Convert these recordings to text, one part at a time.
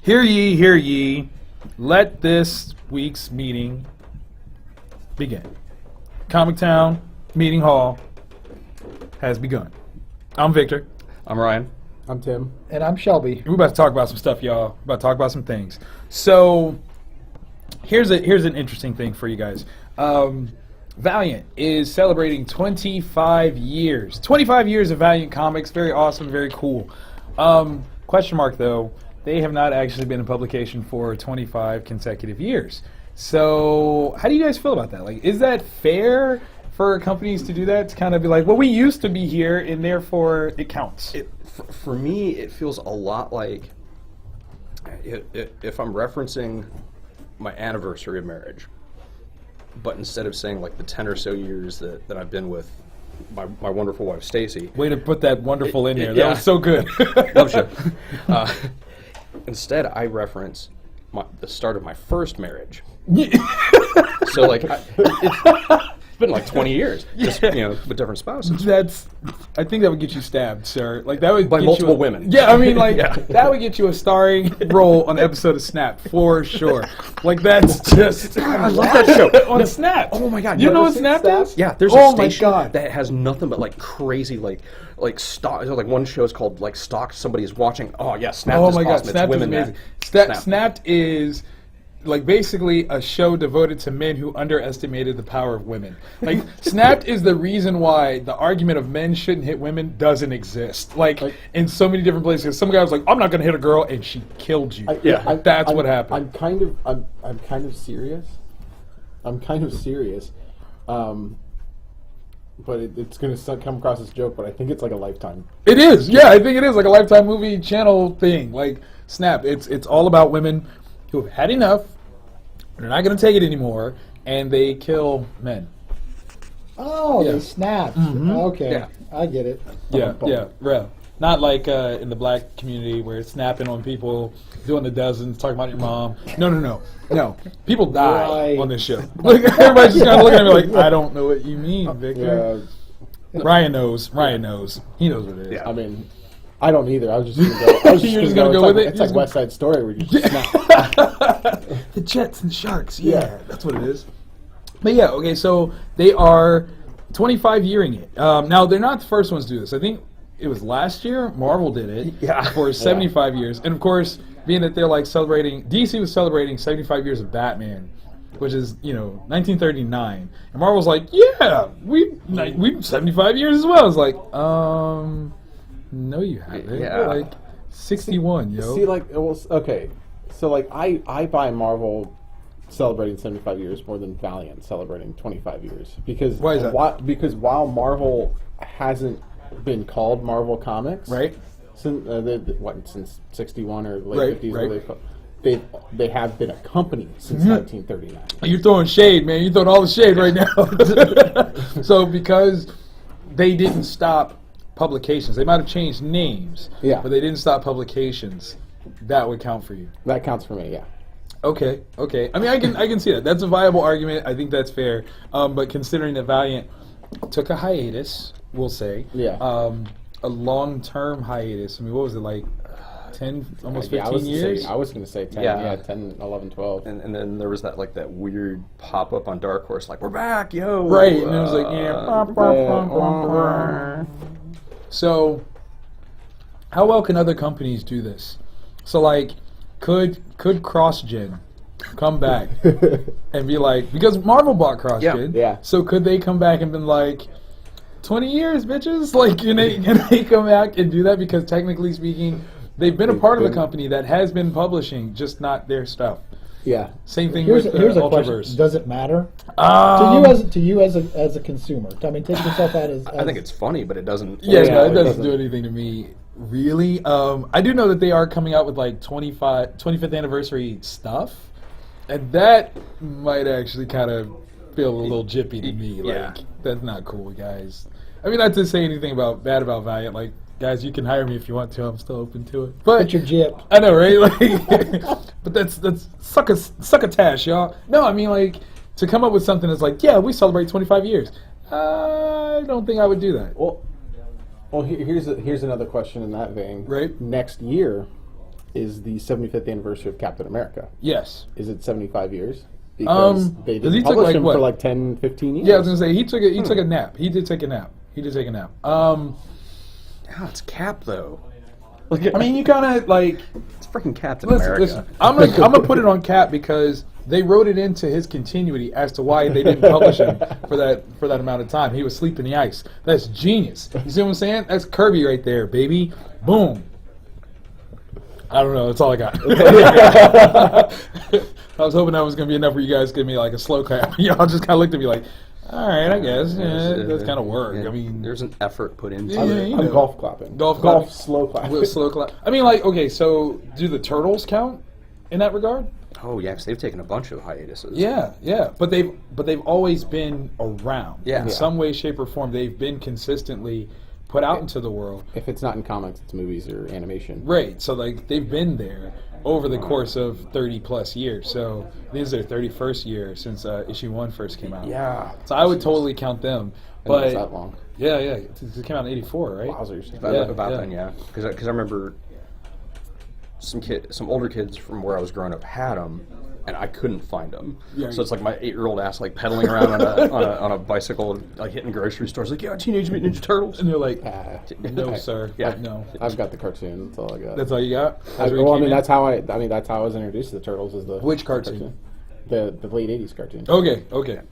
Hear ye, hear ye. Let this week's meeting begin. Comic Town Meeting Hall has begun. I'm Victor. I'm Ryan. I'm Tim. And I'm Shelby. We're about to talk about some stuff, y'all. We're about to talk about some things. So, here's an interesting thing for you guys. Valiant is celebrating 25 years. 25 years of Valiant Comics. Very awesome, very cool. Question mark, though. They have not actually been in publication for 25 consecutive years. So, how do you guys feel about that? Like, is that fair for companies to do that? To kind of be like, well, we used to be here, and therefore it counts. For me, it feels a lot like if I'm referencing my anniversary of marriage, but instead of saying like the 10 or so years that I've been with my wonderful wife, Stacy. Way to put that wonderful in there. That was so good. Love you. Instead, I reference the start of my first marriage. So like, it's been like 20 years, just with different spouses. I think that would get you stabbed, sir. Like that would by get multiple you women. Yeah, I mean, like that would get you a starring role on an episode of Snap for sure. Like that's just I love that show on Snap. Oh my God, you know what Snap is? Yeah, there's a station that has nothing but like crazy like stock. Like one show is called like Stock. Somebody is watching. Oh yeah, Snap. Oh is my God, awesome. Snap it's is women amazing. Snap. Snapped is like basically a show devoted to men who underestimated the power of women. Like Snapped is the reason why the argument of men shouldn't hit women doesn't exist. Like in so many different places. Some guy was like, "I'm not gonna hit a girl," and she killed you. That's what happened. I'm kind of serious. But it's going to come across as a joke, but I think it's like a Lifetime. It is, yeah. I think it is like a Lifetime movie channel thing. Like Snap, it's all about women who have had enough, they're not going to take it anymore, and they kill men. Oh, they snapped. Mm-hmm. Okay, yeah. I get it. Yeah, real. Not like in the black community where it's snapping on people, doing the dozens, talking about your mom. No. People die on this show. Like everybody's just kind of looking at me like, I don't know what you mean, Victor. Ryan knows. He knows what it is. Yeah. I mean, I don't either. I was just going to go with it. It's like West Side Story where you just snap. The Jets and Sharks. Yeah, that's what it is. But yeah, okay, so they are 25-yearing it. Now, they're not the first ones to do this. I think it was last year Marvel did it for 75 years. And of course, being that they're like celebrating, DC was celebrating 75 years of Batman, which is, 1939. And Marvel's like, yeah, we 75 years as well. It's like, no, you haven't. Yeah. Like 61, yo. See, like, okay. So, like, I buy Marvel celebrating 75 years more than Valiant celebrating 25 years. Because why is that? Because while Marvel hasn't been called Marvel Comics, right? Since 61 or late 50s, right. They have been a company since 1939. You're throwing shade, man. You're throwing all the shade right now. So because they didn't stop publications, they might have changed names, but they didn't stop publications. That would count for you. That counts for me, yeah. Okay. I mean, I can see that. That's a viable argument. I think that's fair. But considering that Valiant took a hiatus, we'll say, a long-term hiatus. I mean, what was it, like 10, almost 15 years? I was going to say 10, 10, 11, 12. And then there was that weird pop-up on Dark Horse, like, we're back, yo! Right, and it was like, So, how well can other companies do this? So, like, could CrossGen come back and be like, because Marvel bought CrossGen, so could they come back and be like, 20 years, bitches? Like, can they come back and do that? Because technically speaking, they've been a part of a company that has been publishing, just not their stuff. Yeah. Same thing here's with a Ultraverse. question. Does it matter to you as a consumer? I mean, take yourself out as I think it's funny, but it doesn't. Yeah, no, it doesn't do anything to me, really. I do know that they are coming out with like 25th anniversary stuff, and that might actually kind of feel a little jippy to me. Like, that's not cool, guys. I mean, not to say anything bad about Valiant. Like, guys, you can hire me if you want to. I'm still open to it. But you're gypped. I know, right? Like, but that's succotash, y'all. No, I mean, like, to come up with something that's like, yeah, we celebrate 25 years. I don't think I would do that. Well, here's another question in that vein. Right. Next year, is the 75th anniversary of Captain America. Yes. Is it 75 years? Because they because he didn't took, publish like, him what? for like 10, 15 years. Yeah, I was gonna say he took a nap. He did take a nap. Oh, it's Cap though. I mean, you kind of like. It's freaking Captain Listen, America. listen. I'm gonna put it on Cap because they wrote it into his continuity as to why they didn't publish him for that amount of time. He was sleeping the ice. That's genius. You see what I'm saying? That's Kirby right there, baby. Boom. I don't know. That's all I got. I was hoping that was gonna be enough for you guys to give me like a slow clap. Y'all just kind of looked at me like, all right, I guess. Yeah, that's kind of work. Yeah, I mean, there's an effort put into Yeah, it. you I'm know. golf clapping. Golf clapping. slow clapping. with slow clap. I mean, like, okay, so do the Turtles count in that regard? Oh yeah, 'cause they've taken a bunch of hiatuses. Yeah, but they've always been around. Yeah. In some way, shape, or form, they've been consistently put out into the world. If it's not in comics, it's movies or animation. Right. So like they've been there over the course of 30 plus years. So this is their 31st year since issue 1 first came out. Yeah. So I would totally count them. I know it's But that long. yeah, it came out in '84, right? Wowzers. About Yeah. then, yeah. Because I remember some older kids from where I was growing up had them, and I couldn't find them. Yeah. So it's like my 8-year-old ass like pedaling around on a bicycle, like hitting grocery stores, like, yeah, Teenage Mutant Ninja Turtles. And they're like, Ah, no, sir. Yeah. Like, no. I've got the cartoon. That's all I got. That's all you got? I That's where you mean, came in? that's how I was introduced to the Turtles. Is the Which cartoon? The late '80s cartoon. Okay,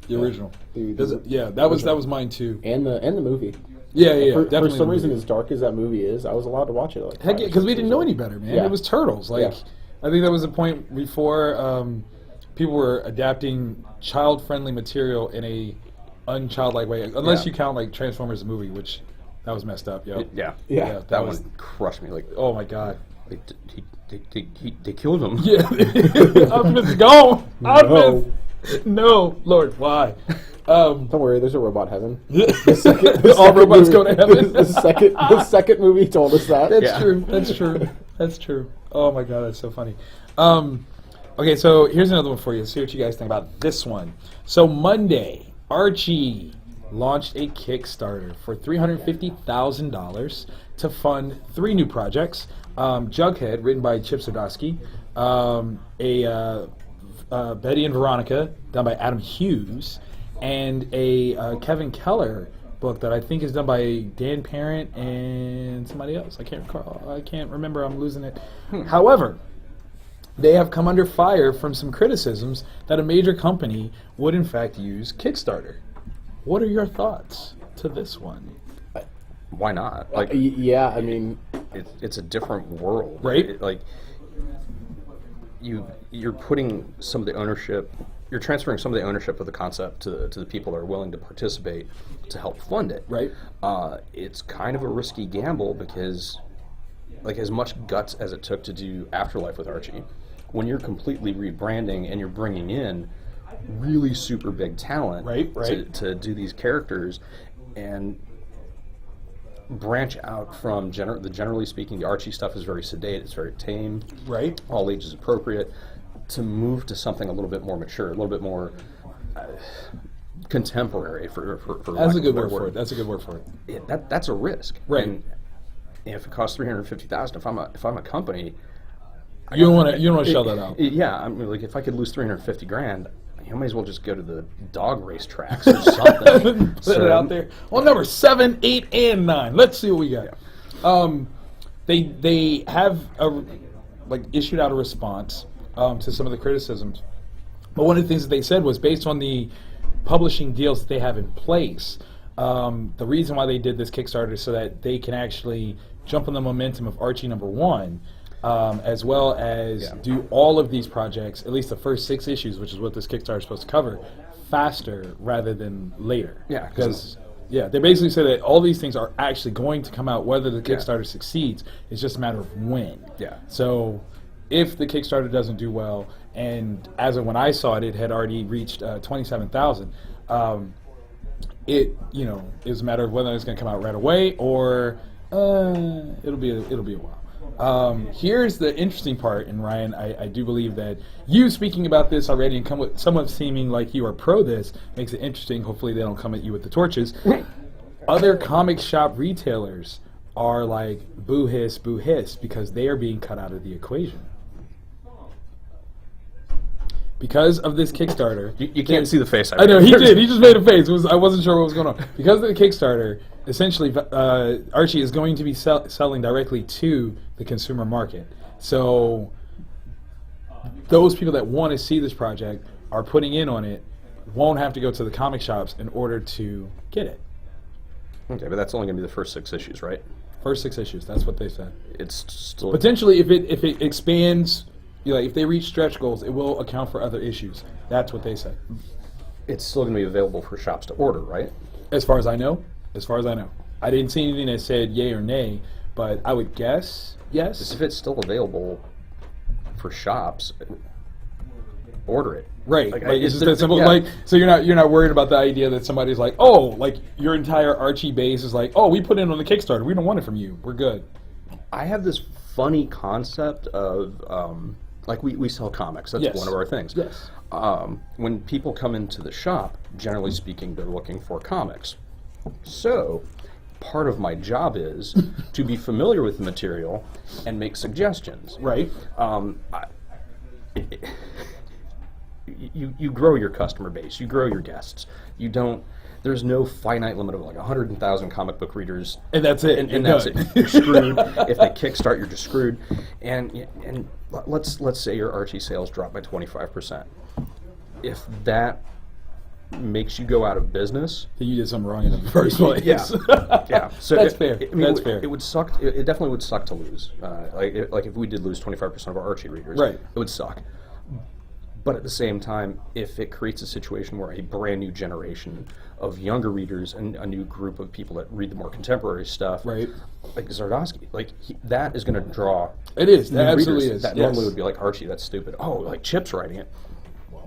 the original. The- Does it- yeah, that was mine too. And the movie. Yeah, For definitely. some the reason, movie. as dark as that movie is, I was allowed to watch it. Like Heck yeah, because we didn't know any better, man. Yeah. It was Turtles. Like, Yeah. I think that was the point before people were adapting child-friendly material in a unchildlike way, unless Yeah. you count like Transformers the movie, which that was messed up, yo. Yeah. Yeah. That one crushed me. Like, Oh my god. like they killed him. Yeah, Optimus is gone. Optimus. No, Lord, why? Don't worry, there's a robot heaven. All robots go to heaven. The second movie told us that. That's Yeah. true. That's true. Oh my god, that's so funny. Okay, so here's another one for you. See what you guys think about this one. So Monday, Archie launched a Kickstarter for $350,000 to fund 3 new projects. Jughead, written by Chip Zdarsky, Betty and Veronica, done by Adam Hughes, and a Kevin Keller book that I think is done by Dan Parent and somebody else. I can't remember. I'm losing it. However, they have come under fire from some criticisms that a major company would in fact use Kickstarter. What are your thoughts to this one? Why not? Like, Yeah, I mean, it's a different world, Right. Like, you're putting some of the ownership, you're transferring some of the ownership of the concept to the people that are willing to participate to help fund it. Right. It's kind of a risky gamble because, like, as much guts as it took to do Afterlife with Archie, when you're completely rebranding and you're bringing in really super big talent Right. to do these characters and branch out from generally speaking, the Archie stuff is very sedate, it's very tame, Right. all ages appropriate, to move to something a little bit more mature, a little bit more contemporary for That's lack a of good better word for it. That's a good word for it. That's a risk, Right. And if it costs $350,000, if I'm a company, You don't want to shell that out. yeah, I mean, like, if I could lose $350,000, I might as well just go to the dog race tracks or something. Put it out there. Well, number 7, 8, and 9. Let's see what we got. They have issued out a response to some of the criticisms. But one of the things that they said was based on the publishing deals that they have in place. The reason why they did this Kickstarter is so that they can actually jump on the momentum of Archie #1. As well as do all of these projects, at least the first 6 issues, which is what this Kickstarter is supposed to cover, faster rather than later. Yeah, because they basically say that all these things are actually going to come out, whether the Kickstarter succeeds. It's just a matter of when. Yeah. So if the Kickstarter doesn't do well, and as of when I saw it, it had already reached 27,000. It is a matter of whether it's going to come out right away or it'll be a while. Here's the interesting part, and Ryan, I do believe that you speaking about this already and come with somewhat seeming like you are pro this makes it interesting. Hopefully they don't come at you with the torches. Other comic shop retailers are like boo hiss because they are being cut out of the equation. Because of this Kickstarter, You can't see the face. I know he did. He just made a face. I wasn't sure what was going on. Because of the Kickstarter, essentially, Archie is going to be selling directly to the consumer market. So those people that want to see this project are putting in on it, won't have to go to the comic shops in order to get it. Okay, but that's only going to be the first 6 issues, right? First 6 issues. That's what they said. It's still Potentially, if it expands, like if they reach stretch goals, it will account for other issues. That's what they said. It's still going to be available for shops to order, right? As far as I know. I didn't see anything that said yay or nay, but I would guess yes. If it's still available for shops, order it. Right. Like, Like, it's just that simple. yeah. Like, so you're not worried about the idea that somebody's like, oh, like your entire Archie base is like, oh, we put it on the Kickstarter. We don't want it from you. We're good. I have this funny concept of like we sell comics. That's Yes. one of our things. Yes. When people come into the shop, generally speaking, they're looking for comics. So part of my job is to be familiar with the material and make suggestions. Right. You grow your customer base, you grow your guests. You don't. There's no finite limit of like 100,000 comic book readers, And that's it. and that's it. You're screwed. If they kickstart, you're just screwed. And let's say your Archie sales drop by 25%. If that makes you go out of business, Then you did something wrong in the first place. yeah. So That's fair. That's it, fair. It would suck. It definitely would suck to lose. Like if we did lose 25% of our Archie readers, Right. it would suck. But at the same time, if it creates a situation where a brand new generation of younger readers and a new group of people that read the more contemporary stuff, Right. like Zardowski, like that is going to draw. It is. new That absolutely readers is. That Yes. normally would be like Archie, that's stupid. Oh, like Chip's writing it.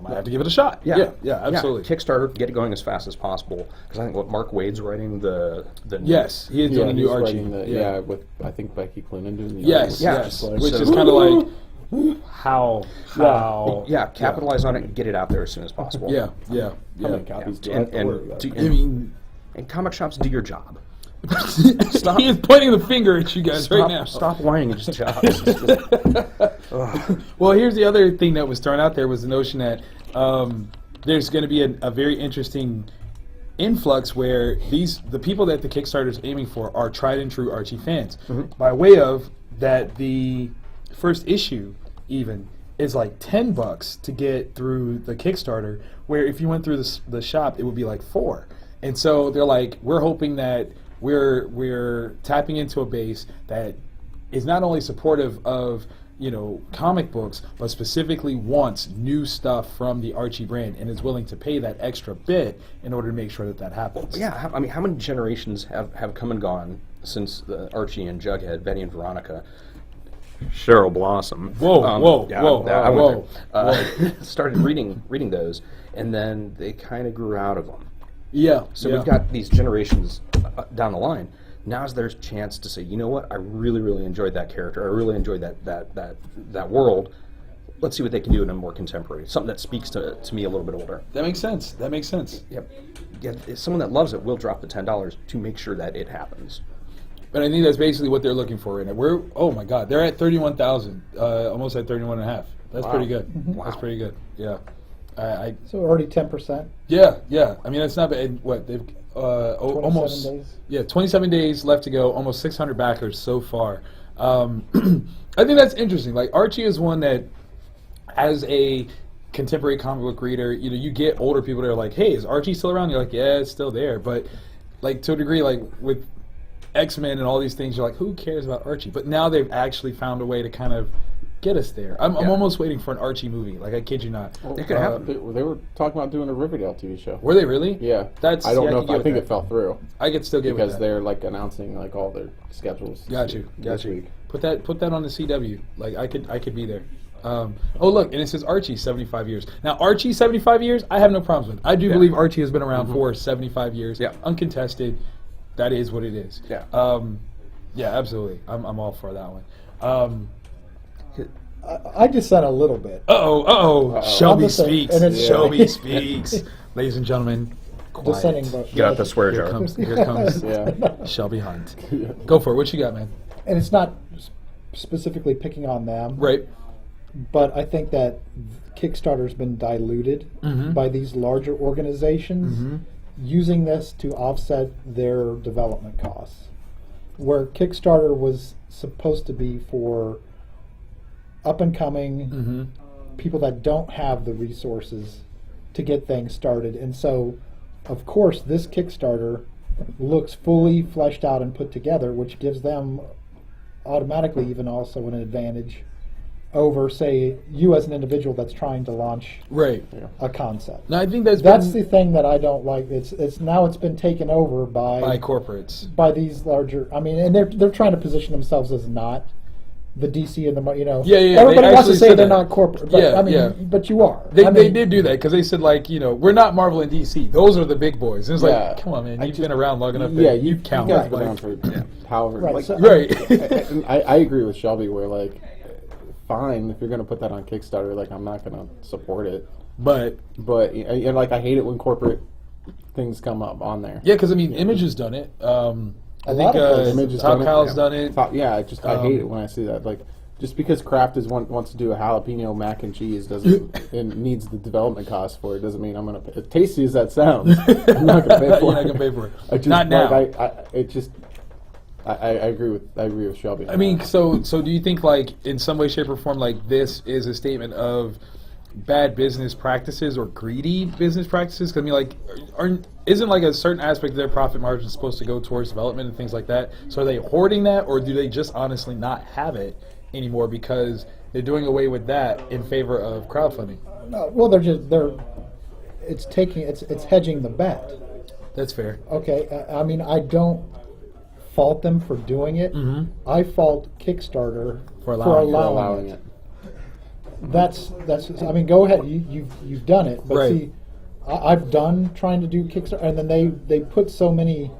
I have to give it a shot. Yeah, absolutely. Kickstarter, get it going as fast as possible. Because I think what Mark Wade's writing the Yes, he is doing a new he's Archie. writing the, with I think Becky Cloonan doing the Yes, Yeah, yes. like- Which so- is kind of like how. Yeah, capitalize on it and get it out there as soon as possible. Yeah. How many copies do I have to And, order? and, That? do- I mean, and comic shops, do your job. he is pointing the finger at you guys right now. Stop whining and just job. Well, here's the other thing that was thrown out there was the notion that there's going to be a very interesting influx where the people that the Kickstarter is aiming for are tried and true Archie fans. By way of that, the first issue even is like $10 to get through the Kickstarter, where if you went through the shop, it would be like $4. And so they're like, we're hoping that we're tapping into a base that is not only supportive of comic books, but specifically wants new stuff from the Archie brand and is willing to pay that extra bit in order to make sure that happens. Yeah, I mean, how many generations have come and gone since the Archie and Jughead, Betty and Veronica, Cheryl Blossom? Whoa, whoa, yeah, whoa, I went whoa, there. Started reading those, and then they kind of grew out of them. Yeah. So yeah. we've got these generations down the line. Now's their chance to say, you know what, I really, really enjoyed that character. I really enjoyed that world. Let's see what they can do in a more contemporary, something that speaks to me a little bit older. That makes sense. Yep. Yeah, someone that loves it will drop the $10 to make sure that it happens. But I think that's basically what they're looking for right now. Oh my God, they're at 31,000, almost at 31.5. That's pretty good. Wow. That's pretty good. Yeah. So already 10%. Yeah. I mean, that's not bad. What they've almost days. Yeah, 27 days left to go. Almost 600 backers so far. I think that's interesting. Like Archie is one that, as a contemporary comic book reader, you get older people that are like, "Hey, is Archie still around?" You're like, "Yeah, it's still there." But like to a degree, like with X-Men and all these things, you're like, "Who cares about Archie?" But now they've actually found a way to kind of get us there. I'm almost waiting for an Archie movie. Like I kid you not. It could happen. They were talking about doing a Riverdale TV show. Were they really? Yeah, That's I don't know. can If, get I with think that. it fell through I could still get with because that. they're like announcing like all their schedules. Got you. this week. Put that on the CW. Like I could be there. Oh look, and it says Archie 75 years. Now Archie 75 years, I have no problems with. I do believe Archie has been around for 75 years. Yeah. Uncontested. That is what it is. Yeah. Yeah, absolutely. I'm all for that one. I dissent a little bit. Shelby I'm just saying, speaks. and it's- Shelby speaks. Ladies and gentlemen, dissenting vote. Get out the swear Here jar. comes Yeah. Shelby Hunt. Go for it. What you got, man? And it's not specifically picking on them, Right. but I think that Kickstarter's been diluted by these larger organizations using this to offset their development costs. Where Kickstarter was supposed to be for up and coming people that don't have the resources to get things started. And so, of course, this Kickstarter looks fully fleshed out and put together, which gives them automatically even also an advantage over, say, you as an individual that's trying to launch Right. a concept. No, I think that's That's been the thing that I don't like. It's now it's been taken over by corporates. by these larger. I mean, and they're trying to position themselves as not the DC and the Yeah, yeah, Everybody they wants to actually say said they're that. not corporate, but Yeah, I mean, yeah. but you are. They, I they mean, did do that because they said, like, we're not Marvel and DC. Those are the big boys. And it's Yeah. like, come on, man, I you've just- been around long enough. Yeah, that you you count. guys have been like, around for however. Right, Like, so- right. and I agree with Shelby. Where like, fine, if you're gonna put that on Kickstarter, like I'm not gonna support it. But But and like I hate it when corporate things come up on there. yeah, because I mean, Image has done it. I A think lot of places. Image has Top done it. Cow's done it. Yeah, I hate it when I see that. Like, just because Kraft wants to do a jalapeno mac and cheese doesn't and needs the development cost for it doesn't mean I'm gonna pay. As tasty as that sounds, I'm not gonna pay for You're it. not gonna pay for it. I just, Not now. Like, I agree with Shelby. I mean, so do you think, like, in some way, shape, or form, like, this is a statement of bad business practices or greedy business practices? 'Cause, I mean, like, isn't like a certain aspect of their profit margin supposed to go towards development and things like that? So are they hoarding that, or do they just honestly not have it anymore because they're doing away with that in favor of crowdfunding? well, it's hedging the bet. That's fair. Okay, I mean, I don't fault them for doing it. I fault Kickstarter For allowing allowing it. it. That's. I mean, go ahead. You've done it, but Right. see, I've done trying to do Kickstarter, and then they put so many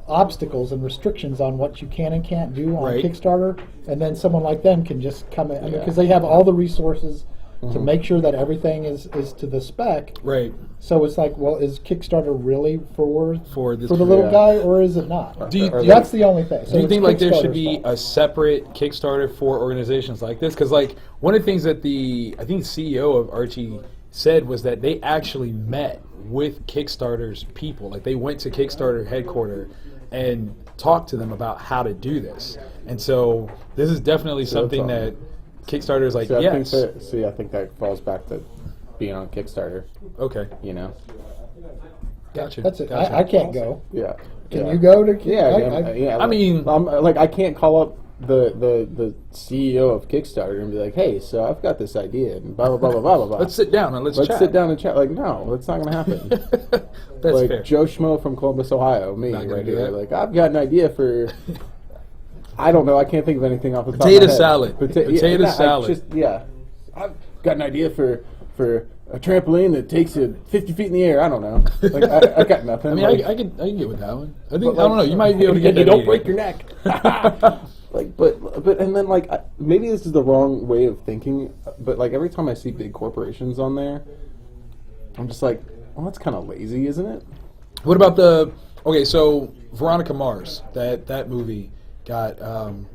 obstacles and restrictions on what you can and can't do on Right. Kickstarter, and then someone like them can just come in. I mean, Yeah. because they have all the resources to make sure that everything is to the spec. Right. So it's like, well, is Kickstarter really for For this the little Yeah. guy, or is it not? Do you- That's the only thing. So Do you it's think like there should Kickstarter's be fault. a separate Kickstarter for organizations like this? Because like one of the things that I think CEO of Archie said was that they actually met with Kickstarter's people. Like they went to Kickstarter headquarters and talked to them about how to do this. And so this is definitely something all- that Kickstarter is like, So yes. I think that falls back to being on Kickstarter. Okay. You know. Gotcha. That's it. Gotcha. I can't go. Yeah. Can yeah. you go to? Yeah, I mean- like I can't call up the CEO of Kickstarter and be like, hey, so I've got this idea and blah blah blah blah blah blah. Let's sit down and let's chat. sit down and chat. Like, no, that's not gonna happen. That's like fair. Joe Schmo from Columbus, Ohio, me Not gonna right do here. that. Like, I've got an idea for. I don't know. I can't think of anything off the top Potato of my head. salad. Potato salad. I've got an idea for a trampoline that takes you 50 feet in the air. I don't know. Like, I got nothing. I mean, Like, I can get with that one. I think but, I don't know. You might be able to get and you that don't meeting. break your neck. Like, but and then like maybe this is the wrong way of thinking, but like every time I see big corporations on there, I'm just like, well, that's kind of lazy, isn't it? What about okay, so Veronica Mars, that movie got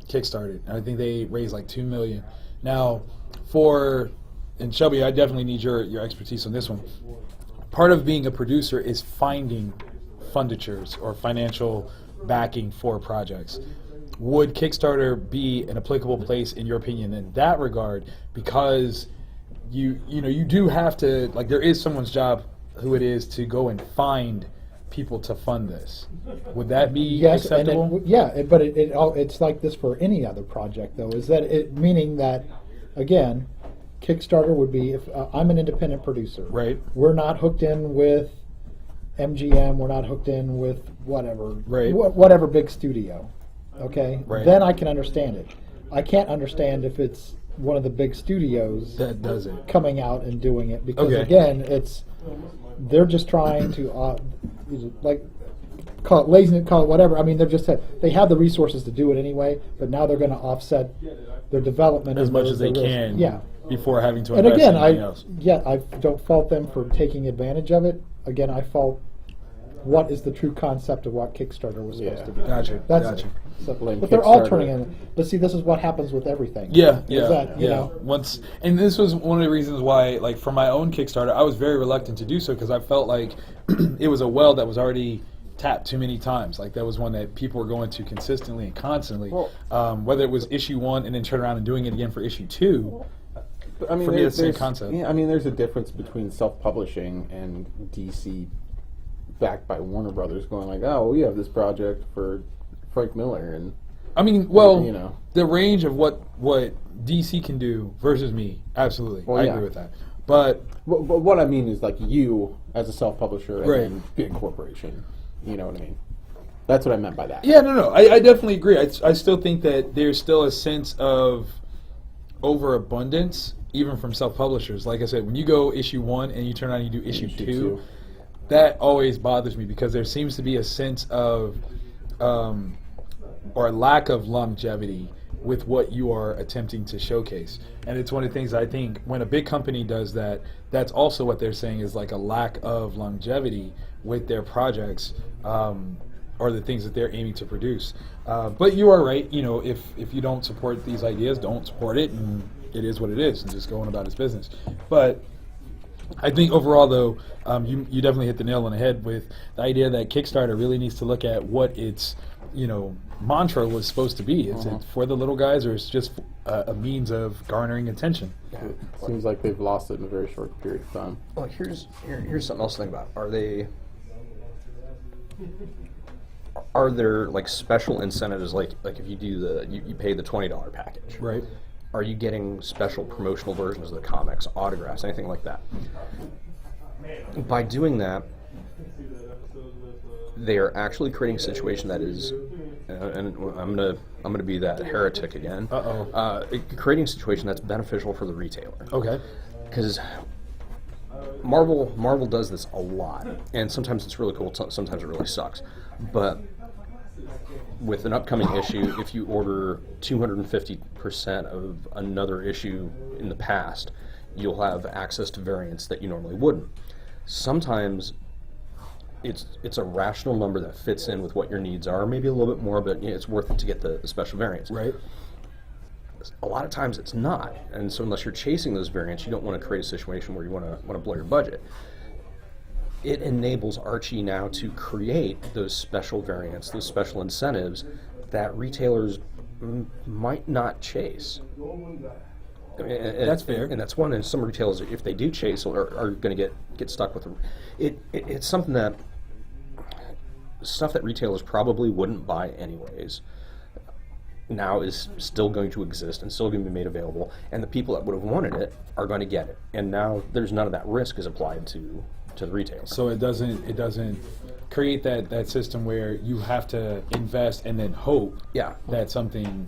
kickstarted. I think they raised like $2 million. Now, and Shelby, I definitely need your expertise on this one. Part of being a producer is finding funditures or financial backing for projects. Would Kickstarter be an applicable place, in your opinion, in that regard? Because you do have to, like, there is someone's job who it is to go and find people to fund this. Would that be acceptable? But it's like this for any other project, though. Is that it? Meaning that, again, Kickstarter would be if I'm an independent producer. Right. We're not hooked in with MGM. We're not hooked in with whatever. Right. Whatever big studio. Okay. Right. Then I can understand it. I can't understand if it's one of the big studios That does it. coming out and doing it because Okay. again, they're just trying to like call it laziness, call it whatever. I mean, they have the resources to do it anyway, but now they're going to offset their development As and much their- as they their risk. can. Yeah. Before having to And invest again, in anything else. I don't fault them for taking advantage of it. Again, I fault what is the true concept of what Kickstarter was supposed to be. Gotcha. That's Gotcha. So, Blame but they're all Kickstarter. turning in. But see, this is what happens with everything. Yeah, Is yeah, that, you yeah. know, Once, and this was one of the reasons why, like, for my own Kickstarter, I was very reluctant to do so because I felt like it was a well that was already tapped too many times. Like, that was one that people were going to consistently and constantly. Well, whether it was issue 1 and then turn around and doing it again for issue 2. But, I mean, For me, it's the same there's- concept. Yeah, I mean, there's a difference between self-publishing and DC backed by Warner Brothers going like, oh, we have this project for Frank Miller, and I mean, well, you know. the range of what DC can do versus me, absolutely, Well, I yeah. agree with that. But But what I mean is like you as a self-publisher and Right. then big corporation. You know what I mean? That's what I meant by that. yeah, no, I definitely agree. I still think that there's still a sense of overabundance, even from self-publishers. Like I said, when you go issue 1 and you turn around and you do issue 2, that always bothers me because there seems to be a sense of or a lack of longevity with what you are attempting to showcase. And it's one of the things I think when a big company does that, that's also what they're saying is like a lack of longevity with their projects or the things that they're aiming to produce. But you are right, you know, if you don't support these ideas, don't support it, and it is what it is, and just going about its business. But I think overall, though, you definitely hit the nail on the head with the idea that Kickstarter really needs to look at what its, you know, mantra was supposed to be. Is it for the little guys, or is it just a means of garnering attention? It seems like they've lost it in a very short period of time. Well, here's something else to think about. Are there like special incentives, like if you do you pay the $20 package? Right. Are you getting special promotional versions of the comics, autographs, anything like that? By doing that, they are actually creating a situation that is, and I'm gonna be that heretic again. Creating a situation that's beneficial for the retailer. Okay. Because Marvel does this a lot, and sometimes it's really cool. Sometimes it really sucks. But with an upcoming issue, if you order 250% of another issue in the past, you'll have access to variants that you normally wouldn't. Sometimes it's a rational number that fits in with what your needs are, maybe a little bit more, but it's worth it to get the special variants. Right. A lot of times it's not, and so unless you're chasing those variants, you don't want to create a situation where you want to blow your budget. It enables Archie now to create those special variants, those special incentives that retailers might not chase. That's fair. And that's one. And some retailers, if they do chase, are going to get stuck with it. It's something that stuff that retailers probably wouldn't buy anyways. Now is still going to exist and still going to be made available, and the people that would have wanted it are going to get it. And now there's none of that risk is applied to the retailer. So it doesn't create that system where you have to invest and then hope that something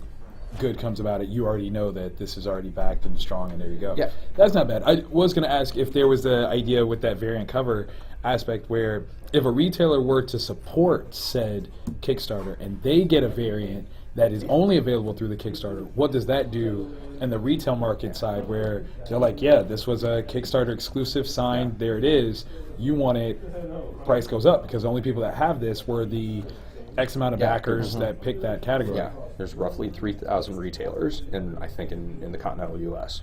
good comes about it. You already know that this is already backed and strong, and there you go. Yeah. That's not bad. I was going to ask if there was the idea with that variant cover aspect where if a retailer were to support said Kickstarter and they get a variant that is only available through the Kickstarter, what does that do in the retail market side where they're like, yeah, this was a Kickstarter exclusive sign, there it is, you want it, price goes up because the only people that have this were the X amount of backers that picked that category. Yeah, there's roughly 3,000 retailers, I think in the continental U.S.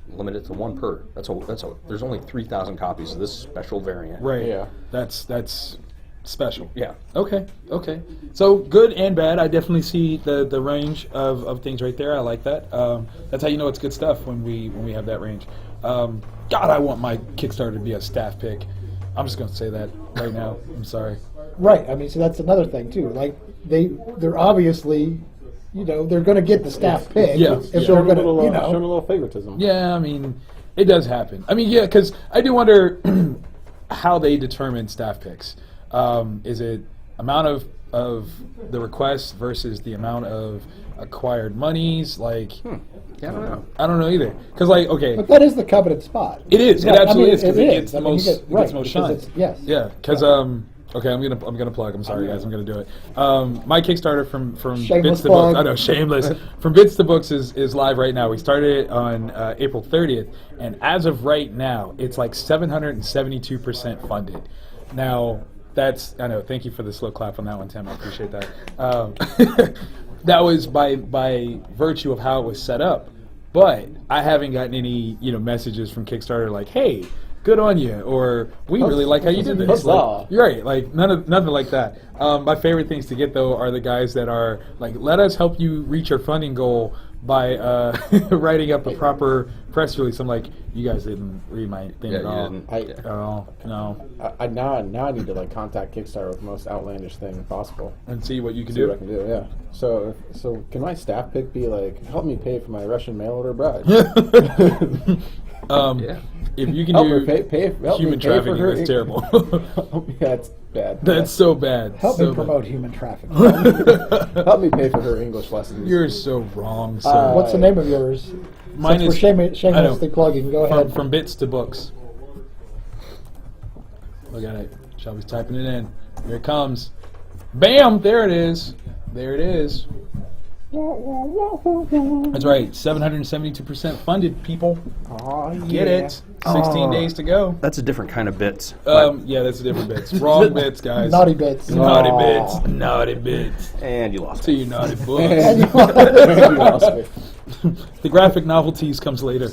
Limited to one per. There's only 3,000 copies of this special variant. Right. Yeah. That's special. Yeah. Okay. So good and bad. I definitely see the range of things right there. I like that. That's how you know it's good stuff when we have that range. God, I want my Kickstarter to be a staff pick. I'm just going to say that right now. I'm sorry. right. I mean, so that's another thing too. Like they're obviously, you know, they're going to get the staff pick. Yeah. If Yeah. they're Show them going a to, little, you show them a know, little favoritism. Yeah, I mean, it does happen. I mean, yeah, because I do wonder how they determine staff picks. Is it amount of the requests versus the amount of acquired monies? Like, Yeah, I don't know. I don't know either. Because, like, okay, but that is the coveted spot. it is. Yeah, It absolutely I mean, is because it gets the I mean, most. you It get- gets right, the most because shine. it's- yes. Yeah, because okay, I'm gonna plug. I'm sorry, guys. I'm gonna do it. My Kickstarter from Shameless Bits to plug. Books. I know, shameless. From Bits to Books is live right now. We started it on April 30th, and as of right now, it's like 772% funded. Now, That's, I know. Thank you for the slow clap on that one, Tim. I appreciate that. That was by virtue of how it was set up. But I haven't gotten any, messages from Kickstarter like, "Hey, good on you," or "We really like how you did this." Like, you're right. Like nothing like that. My favorite things to get though are the guys that are like, "Let us help you reach your funding goal by writing up a proper press release." I'm like, "You guys didn't read my thing at all." No. I now need to like contact Kickstarter with the most outlandish thing possible And see what you can see do. what I can do. Yeah. So can my staff pick be like, help me pay for my Russian mail order bride? If you can Help do her help human me pay for trafficking, her that's terrible. That's bad. That's so bad. Help so me promote human trafficking. Help me pay for her English lessons. You're so wrong, sir. What's the name of yours? Mine Since is we're shamelessly plugging. Go ahead. from bits to books. Look at it. Shelby's typing it in. Here it comes. Bam! There it is. There it is. That's right. 772% funded, people. Oh, Get it. 16 days to go. That's a different kind of bits. Yeah, that's a different bits. Wrong bits, guys. Naughty bits. Naughty bits. Naughty bits. And you lost To it. you naughty books. You lost me. The graphic novelties comes later.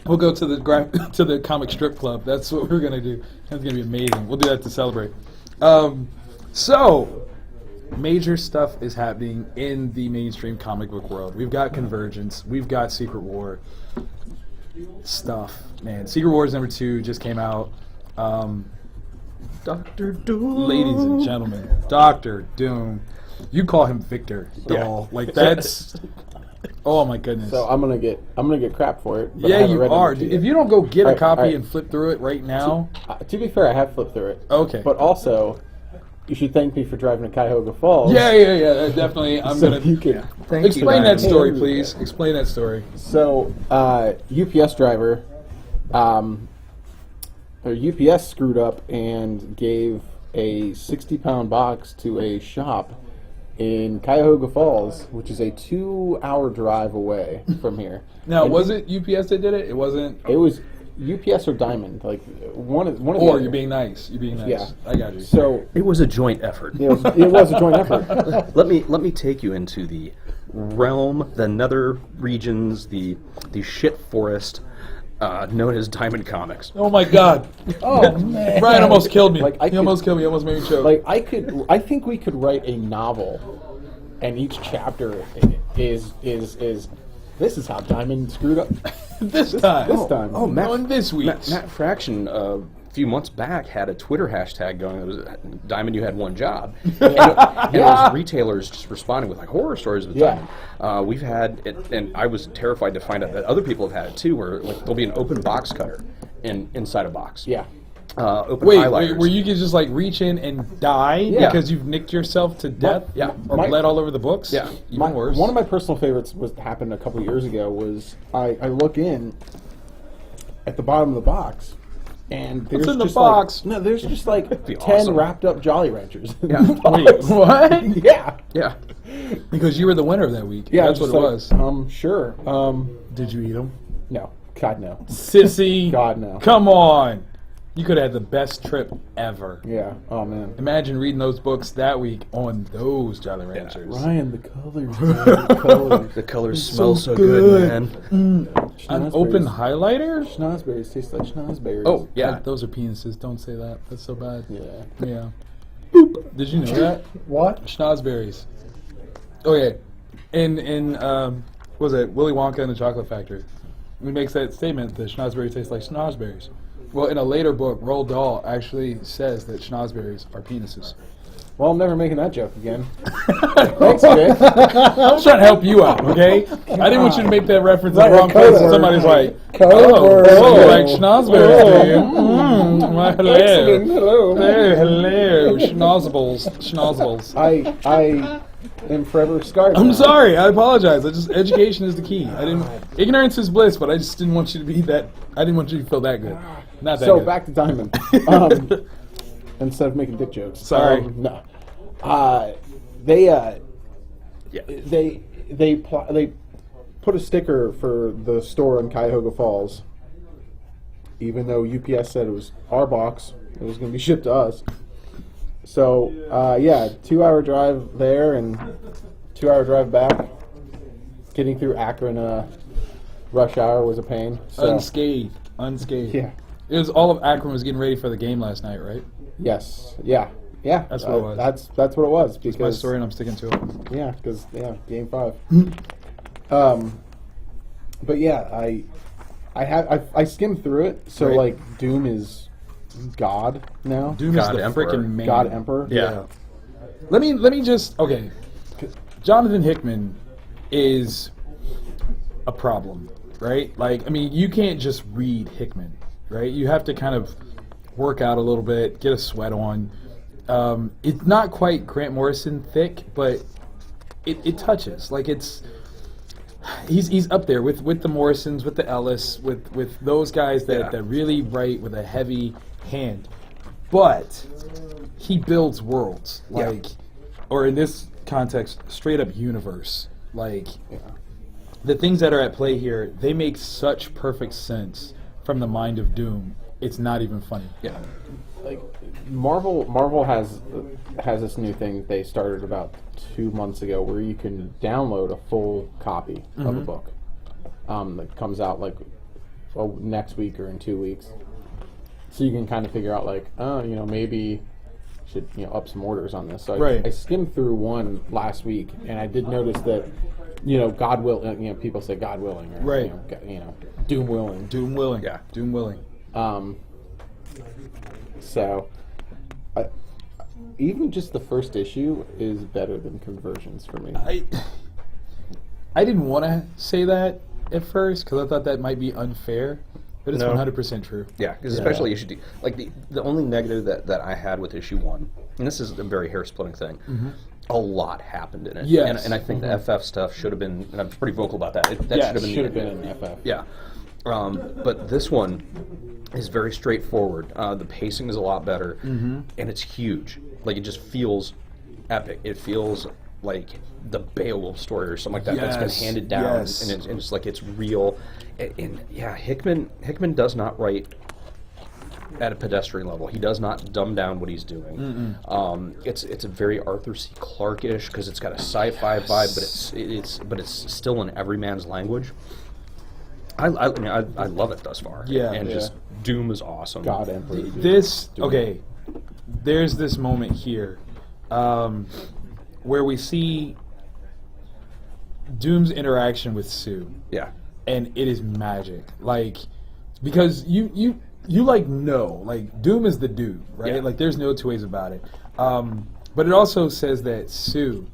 We'll go to the comic strip club. That's what we're gonna do. That's gonna be amazing. We'll do that to celebrate. So major stuff is happening in the mainstream comic book world. We've got Convergence. We've got Secret War stuff. Man, Secret Wars #2 just came out. Dr. Doom. Ladies and gentlemen, Dr. Doom. You call him Victor Doll. Like that's. Oh my goodness. So I'm gonna get crap for it. But I Yeah, haven't you read it are. yet. If you don't go get a Alright, copy alright. and flip through it right now. To be fair, I have flipped through it. Okay. But also, you should thank me for driving to Cuyahoga Falls. Yeah. Definitely. I'm So gonna you can explain that story, Yeah. please. Explain that story. So, UPS driver, or UPS screwed up and gave a 60-pound box to a shop in Cuyahoga Falls, which is a 2-hour drive away from here. Now, And was it UPS that did it? It wasn't. It was UPS or Diamond, like one of the Or other. you're being nice. You're being nice. Yeah. I got you. So It was a joint effort. it was a joint effort. Let me take you into the realm, the nether regions, the shit forest known as Diamond Comics. Oh my God. Oh man. Brian almost killed me. Like, I He could- almost killed me. He almost made me choke. Like I think we could write a novel, and each chapter is this is how Diamond screwed up. this time. This time. Oh, Matt, On this week's. Matt Fraction a few months back had a Twitter hashtag going that was Diamond, you had one job. And it was retailers just responding with like horror stories with Yeah. Diamond. We've had it, and I was terrified to find out that other people have had it too, where like there'll be an open box cutter inside a box. Yeah. Open Wait, highlighters. where you can just like reach in and die Yeah. because you've nicked yourself to death? yeah. Or bled all over the books? Yeah. Even worse. One of my personal favorites happened a couple years ago. Was I look in at the bottom of the box, and there's in the just box? Like, no, there's just like Be 10 awesome. wrapped up Jolly Ranchers. in Yeah. the box. Wait, what? Yeah. Yeah. Because you were the winner of that week. Yeah. That's what just it like, was. Sure. Did you eat them? No. God no. Sissy. God no. Come on. You could have had the best trip ever. Yeah. Oh man. Imagine reading those books that week on those Jolly Ranchers. Ryan, the colors. Man, the colors. The colors smell so good. good, man. An Schnozberries. open highlighter? Schnozberries taste like schnozberries. Oh, yeah. God, those are penises. Don't say that. That's so bad. Yeah. Yeah. Boop. Did you know that? What? Schnozberries. Okay. In what was it Willy Wonka and the Chocolate Factory? He makes that statement that schnozberries taste like schnozberries. Well, in a later book, Roald Dahl actually says that schnozberries are penises. Well, I'm never making that joke again. Thanks, Jake. I'm just trying to help you out, okay? I didn't want you to make that reference in Like the a wrong place and code somebody's word. like, Code oh, word. so you like schnozberries, do you? Well, hello. Excellent. Hello. Hello, schnozzables. I am forever scarred. I'm now. sorry. I apologize. Education is the key. Ignorance is bliss, but I just didn't want you to be that. I didn't want you to feel that good. Not that So good. back to Diamond. Instead of making dick jokes. Sorry. No. They put a sticker for the store in Cuyahoga Falls, even though UPS said it was our box. It was going to be shipped to us. So, yeah, 2-hour drive there and 2-hour drive back. Getting through Akron rush hour was a pain. So, Unscathed. yeah. It was all of Akron was getting ready for the game last night, right? Yes. Yeah. Yeah. That's what it was. That's what it was. Because, It's my story, and I'm sticking to it. Yeah, because game 5. But yeah, I skimmed through it. So Right. like Doom is God now. Doom God is the Emperor. freaking man. God Emperor. Yeah. Let me just okay. Jonathan Hickman is a problem, right? Like, I mean, you can't just read Hickman, right? You have to kind of work out a little bit, get a sweat on. It's not quite Grant Morrison thick, but it touches. Like he's up there with the Morrisons, with the Ellis, with those guys that really write with a heavy hand. But he builds worlds, like, or in this context, straight up universe. Like, the things that are at play here, they make such perfect sense from the mind of Doom. It's not even funny. Yeah. Like Marvel has this new thing they started about 2 months ago where you can download a full copy of a book that comes out like next week or in 2 weeks. So you can kind of figure out like, maybe should up some orders on this. So I skimmed through one last week, and I did notice that God will people say God willing, or, Right. Doom willing. Doom willing. Yeah. Doom willing. So even just the first issue is better than Conversions for me. I didn't want to say that at first because I thought that might be unfair, but it's No. 100% true. Yeah, because especially issue 2. Like, the only negative that I had with issue 1, and this is a very hair-splitting thing, a lot happened in it. Yes. And I think the FF stuff should have been, and I'm pretty vocal about that, Should have been in FF. Yeah. But this one is very straightforward. The pacing is a lot better, and it's huge. Like, it just feels epic. It feels like the Beowulf story or something like that that's been handed down, and it's like it's real. And yeah, Hickman does not write at a pedestrian level. He does not dumb down what he's doing. It's a very Arthur C. Clarke-ish because it's got a sci-fi vibe, but it's still in everyman's language. I love it thus far. Yeah. And just Doom is awesome. God Emperor. There's this moment here where we see Doom's interaction with Sue. Yeah. And it is magic. Like, because you know, like, Doom is the dude, right? Yeah. Like, there's no two ways about it. But it also says that Sue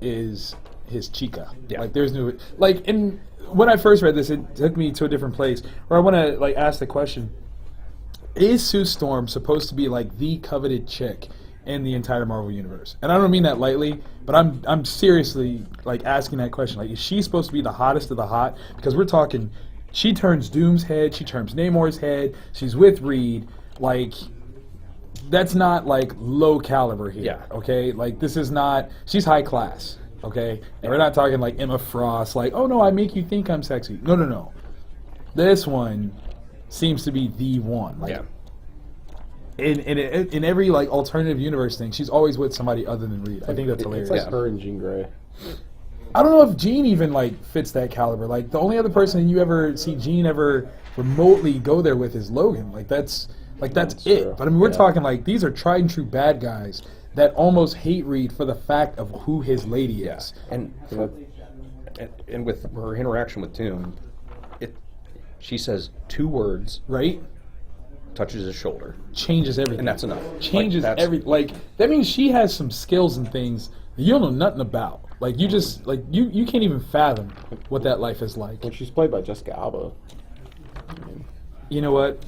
is his chica. Yeah. Like, there's no, like, and when I first read this, it took me to a different place where I want to, like, ask the question, is Sue Storm supposed to be, like, the coveted chick in the entire Marvel Universe? And I don't mean that lightly, but I'm seriously, like, asking that question. Like, is she supposed to be the hottest of the hot? Because we're talking, she turns Doom's head, she turns Namor's head, she's with Reed. Like, that's not, like, low caliber here, Yeah. okay? Like, this is not, she's high class, okay? And we're not talking, like, Emma Frost, like, oh, no, I make you think I'm sexy. No. This one seems to be the one. Like, Yeah. In every, like, alternative universe thing, she's always with somebody other than Reed. I think that's hilarious. It's like her and Jean Grey. I don't know if Jean even, like, fits that caliber. Like, the only other person you ever see Jean ever remotely go there with is Logan. Like, that's That's it. true. But I mean, we're Yeah. talking, like, these are tried and true bad guys that almost hate Reed for the fact of who his lady is. And with her interaction with Doom, she says 2 words, Right? touches his shoulder, Changes everything. and that's enough. Changes Like, that's- everything. Like, that means she has some skills and things that you don't know nothing about. Like, you just, like, you can't even fathom what that life is like. And she's played by Jessica Alba. You know what?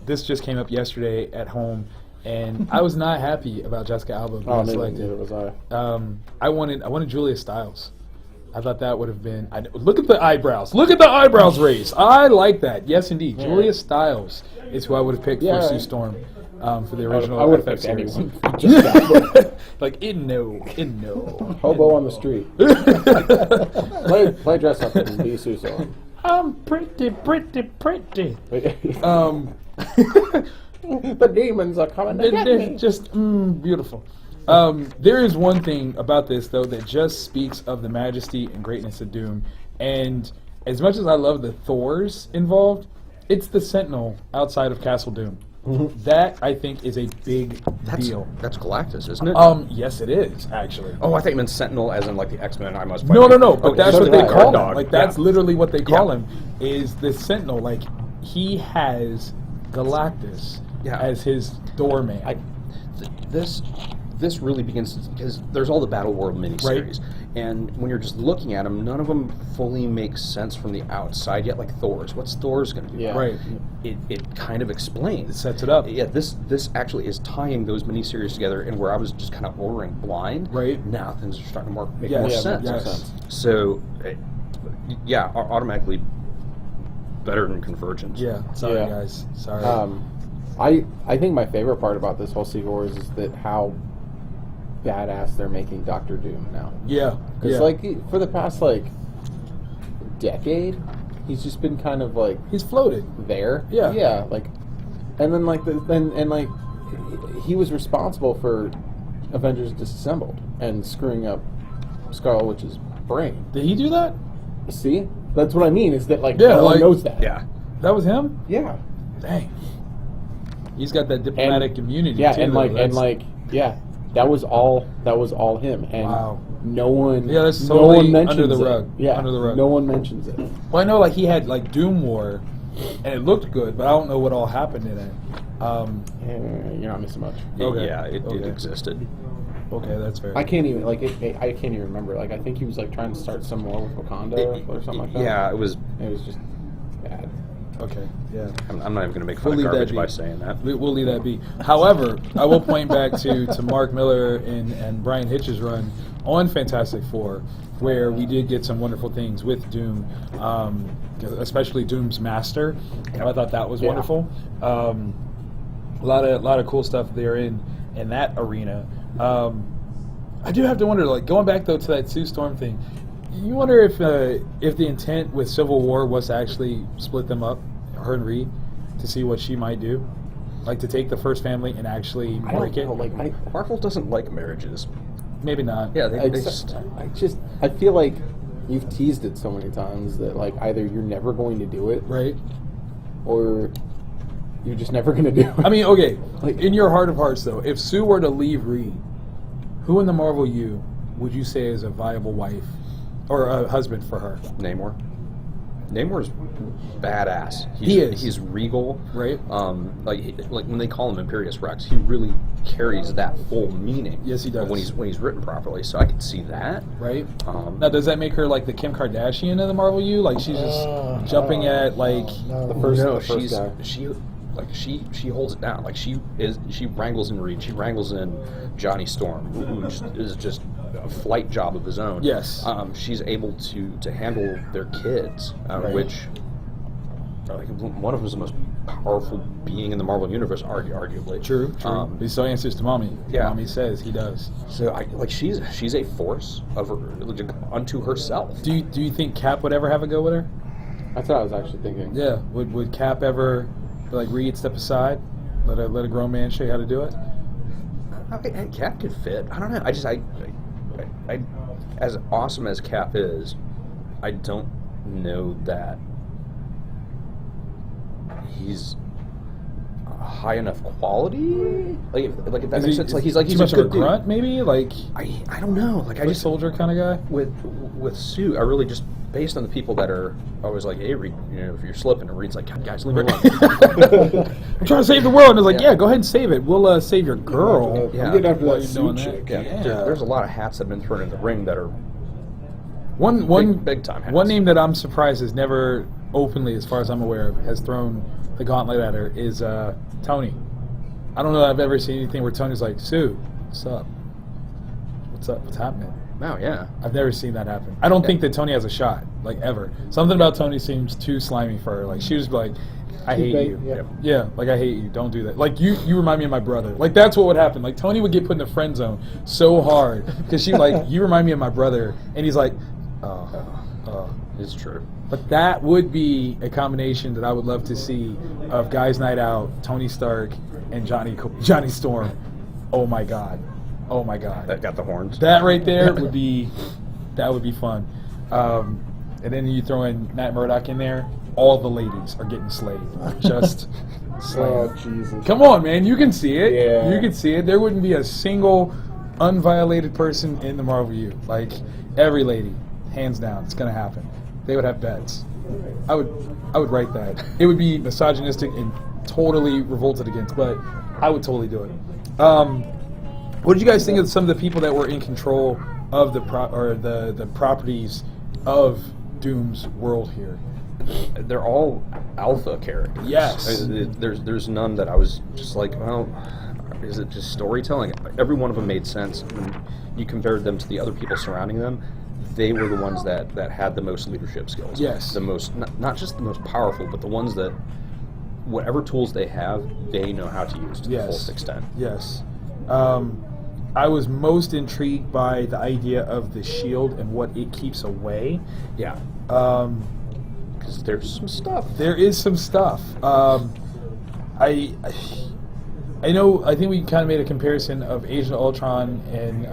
This just came up yesterday at home, and I was not happy about Jessica Alba being Neither selected. was I. I wanted Julia Stiles. I thought that would have been. Look at the eyebrows. Look at the eyebrows raised. I like that. Yes, indeed. Julia Stiles is who I would have picked for Sue Storm for the original. I would have FF picked series. anyone. Jessica Alba. Like, no. Hobo on the street. play dress up and be Sue Storm. I'm pretty. The demons are coming to get me. Just beautiful. There is one thing about this though that just speaks of the majesty and greatness of Doom. And as much as I love the Thors involved, it's the Sentinel outside of Castle Doom. That I think is a big deal. That's Galactus, isn't it? Yes, it is actually. Oh, I thought you meant Sentinel, as in like the X-Men. I must. No. But Okay, that's so what they the call him. dog. Like that's literally what they call Yeah. him. Is the Sentinel? Like he has Galactus as his doorman. This really begins because there's all the Battle World miniseries, and when you're just looking at them, none of them fully make sense from the outside yet. Like Thor's, what's Thor's going to do? Yeah. Right. It kind of explains. It sets it up. Yeah, this actually is tying those miniseries together, and where I was just kind of ordering blind, Right. now things are starting to make Yes. more Yeah, sense. yes. So, automatically better than Convergence. Yeah. Sorry, Yeah. guys. Sorry. I think my favorite part about this whole Secret Wars is that how badass they're making Doctor Doom now. yeah. Because Yeah. like for the past like decade, he's just been kind of like he's floated. there. Yeah. Yeah. Like, and then like he was responsible for Avengers Disassembled and screwing up Scarlet Witch's brain. Did he do that? See, that's what I mean. Is that like Yeah, no one like- knows that? Yeah. That was him? Yeah. Dang. He's got that diplomatic immunity. Yeah, too, and though. like That's- yeah, that was all him, and Wow. no one. Yeah, that's no totally one mentions under the it. rug. Yeah, Under the rug. No one mentions it. Well, I know like he had like Doom War, and it looked good, but I don't know what all happened in it. You're not missing much. Okay. Yeah, it Okay. existed. Okay, that's fair. I can't even I can't even remember. Like I think he was like trying to start some war with Wakanda or something like that. Yeah, it was. It was just bad. Okay, yeah. I'm not even going to make fun We'll of leave that garbage be. by saying that. We'll leave that be. However, I will point back to Mark Miller and Brian Hitch's run on Fantastic Four, where we did get some wonderful things with Doom, especially Doom's Master. I thought that was wonderful. A lot of cool stuff there in that arena. I do have to wonder, like going back though to that Sue Storm thing. You wonder if the intent with Civil War was to actually split them up, her and Reed, to see what she might do, like to take the first family and actually I break don't know, it. like Marvel doesn't like marriages. Maybe not. Yeah, they I feel like you've teased it so many times that like either you're never going to do it, Right. or you're just never going to do it. I mean, okay. Like- In your heart of hearts, though, if Sue were to leave Reed, who in the Marvel U would you say is a viable wife or a husband for her? Namor. Namor's badass. He is. He's regal. Right. Like when they call him Imperious Rex, he really carries that full meaning. Yes, he does. When he's written properly, so I can see that. Right. Um, Now, does that make her like the Kim Kardashian of the Marvel U? Like she's just jumping at like. No. The first no, guy. she holds it down. Like she wrangles in Reed. She wrangles in Johnny Storm, who is just a flight job of his own. Yes. She's able to handle their kids, which like one of them is the most powerful being in the Marvel universe, arguably. True. He still answers to mommy. Yeah. Mommy says he does. So she's a force of unto herself. Do you think Cap would ever have a go with her? That's what I was actually thinking. Yeah. Would Cap ever be like Reed, step aside, let a grown man show you how to do it? And Cap could fit. I don't know. I as awesome as Cap is, I don't know that he's high enough quality. Like if that makes sense. Like he's too much a of a good dude. grunt, maybe like I don't know. Like I a just soldier kind of guy. with Sue, I really just based on the people that are always like, hey, Reed, if you're slipping, and Reed's like, God, guys, leave me alone. I'm trying to save the world, and it's like, yeah, go ahead and save it. We'll save your girl. Yeah. I'm getting after While that you're doing Sue that. chick. Yeah, there's a lot of hats that have been thrown in the ring that are One big time hats. One name that I'm surprised has never openly, as far as I'm aware of, has thrown the gauntlet at her is Tony. I don't know that I've ever seen anything where Tony's like, Sue, what's up? What's up? What's happening? Wow, yeah. I've never seen that happen. I don't think that Tony has a shot, like ever. Something about Tony seems too slimy for her. Like she was like, I hate you. Yeah. Yeah, like I hate you. Don't do that. Like you remind me of my brother. Like that's what would happen. Like Tony would get put in the friend zone so hard because she like you remind me of my brother, and he's like, It's true. But that would be a combination that I would love to see of Guys Night Out, Tony Stark, and Johnny Storm. Oh my god. Oh my god. That got the horns. That right there would be fun. And then you throw in Matt Murdock in there, all the ladies are getting slayed. Just slayed. Oh, Jesus. Come on, man. You can see it. Yeah. You can see it. There wouldn't be a single unviolated person in the Marvel U. Like, every lady, hands down, it's going to happen. They would have beds. I would write that. It would be misogynistic and totally revolted against, but I would totally do it. What did you guys think of some of the people that were in control of the properties of Doom's world here? They're all alpha characters. Yes. There's none that I was just like, well, is it just storytelling? Every one of them made sense. When you compared them to the other people surrounding them, they were the ones that had the most leadership skills. Yes. The most, not just the most powerful, but the ones that, whatever tools they have, they know how to use to the fullest extent. Yes. I was most intrigued by the idea of the shield and what it keeps away. Yeah. Because there's some stuff. There is some stuff. I know. I think we kind of made a comparison of Age of Ultron and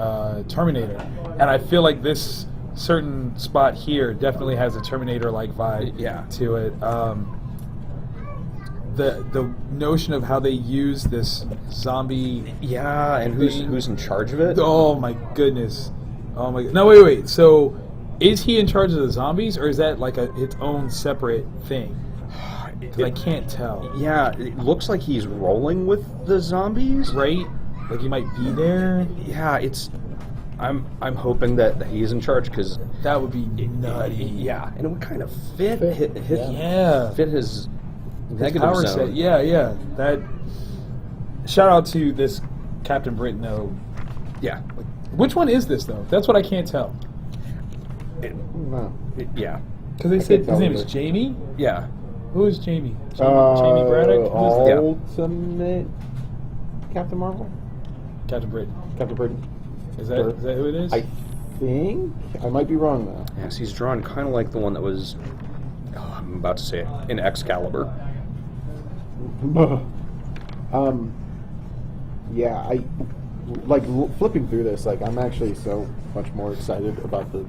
Terminator, and I feel like this certain spot here definitely has a Terminator-like vibe to it. The notion of how they use this zombie, and who's in charge of it? Oh my goodness! Oh my! No, wait. So, is he in charge of the zombies, or is that like its own separate thing? Because I can't tell. Yeah, it looks like he's rolling with the zombies, right? Like he might be there. Yeah, I'm hoping that he's in charge because that would be nutty. Yeah, and it would kind of fit his negative power zone. set. Yeah. That. Shout out to this Captain Britain though. Yeah. Which one is this though? That's what I can't tell. Yeah. Because they said his name is Jamie. Yeah. Who is Jamie? Jamie Braddock? Ultimate Captain Marvel? Captain Britain. Captain Britain. Is that who it is? I think. I might be wrong, though. Yes, he's drawn kind of like the one that was, I'm about to say it, in Excalibur. Yeah, I like flipping through this. Like, I'm actually so much more excited about the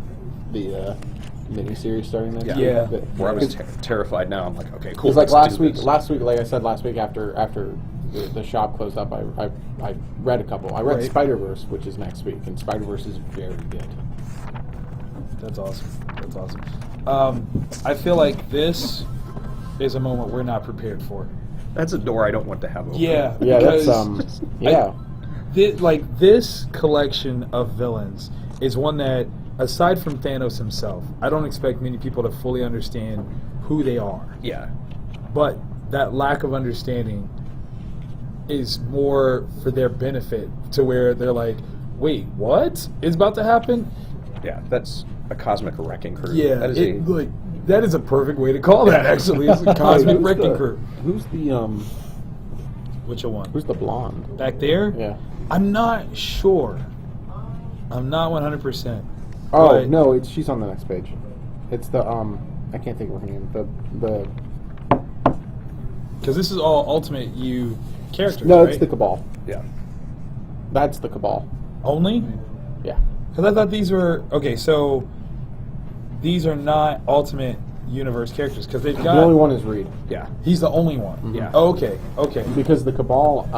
miniseries starting next week. Yeah. Where I was terrified now. I'm like, okay, cool. Because like last week, like I said last week, after the shop closed up, I read a couple. I read Spider-Verse, which is next week, and Spider-Verse is very good. That's awesome. I feel like this is a moment we're not prepared for. That's a door I don't want to have open. Yeah. Yeah, that's this collection of villains is one that, aside from Thanos himself, I don't expect many people to fully understand who they are. Yeah. But that lack of understanding is more for their benefit, to where they're like, wait, what is about to happen? Yeah, that's a cosmic wrecking crew. Yeah, that is a perfect way to call that, actually. It's a cosmic wrecking crew. Who's the Which one? Who's the blonde? Back there? Yeah. I'm not sure. I'm not 100%. Oh no, she's on the next page. It's the I can't think of her name. The because this is all Ultimate U characters. No, right? it's the Cabal. Yeah. That's the Cabal. Only? Yeah. Because I thought these were so. These are not Ultimate Universe characters because they've got. The only one is Reed. Yeah. He's the only one. Mm-hmm. Yeah. Okay. Because the Cabal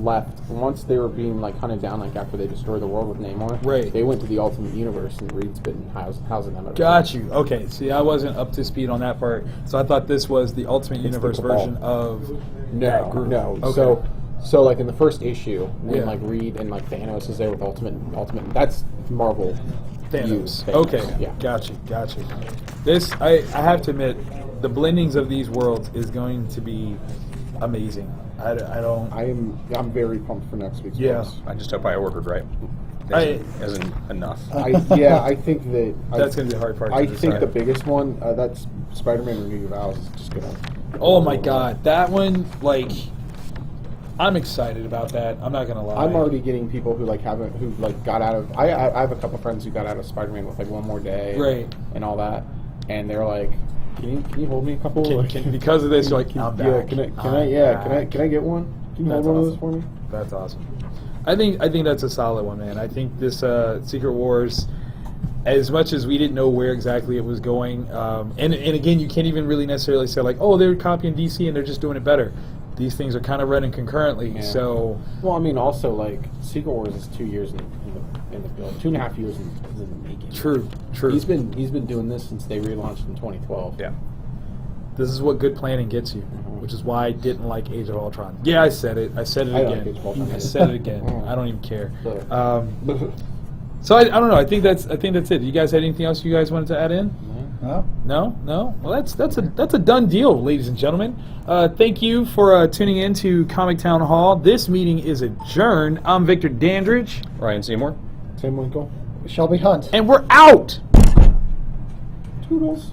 left once they were being like hunted down, like after they destroyed the world with Namor. Right. They went to the Ultimate Universe, and Reed's been housing them. Got you. Okay. See, I wasn't up to speed on that part, so I thought this was the Ultimate Universe version of that group. No. Okay. So like in the first issue, when Yeah. like Reed and like Thanos is there with Ultimate, that's Marvel. Thanos. Thanos. Okay. Yeah. Got you. This, I have to admit, the blendings of these worlds is going to be amazing. I don't. I'm very pumped for next week's Yeah. books. I just hope I ordered right. As in enough. I think that That's going to be the hard part. I to think decide. the biggest one that's Spider-Man Renewed Vows is just gonna. Oh my God, that one! Like, I'm excited about that. I'm not gonna lie. I'm already getting people who got out of. I have a couple friends who got out of Spider-Man with like One More Day, Right. and all that. and they're like, "Can you hold me a couple?" Because of this, you're like, I'm Yeah, back. can I get one? Can you That's hold one of awesome. those for me? That's awesome. I think that's a solid one, man. I think this Secret Wars, as much as we didn't know where exactly it was going, and again, you can't even really necessarily say like, oh, they're copying DC and they're just doing it better. These things are kind of running concurrently, Yeah. so. Well, I mean, also like Secret Wars is 2 years in the build, 2.5 years in the making. True. He's been doing this since they relaunched in 2012. Yeah. This is what good planning gets you, which is why I didn't like Age of Ultron. Yeah, I said it. I said it I like again. Age of Ultron. I said it again. I don't even care. But- So I don't know. I think that's it. You guys had anything else you guys wanted to add in? No? No. Well, that's a done deal, ladies and gentlemen. Thank you for tuning in to Comic Town Hall. This meeting is adjourned. I'm Victor Dandridge, Ryan Seymore. Same Winkle. Shelby Hunt. and we're out. Toodles.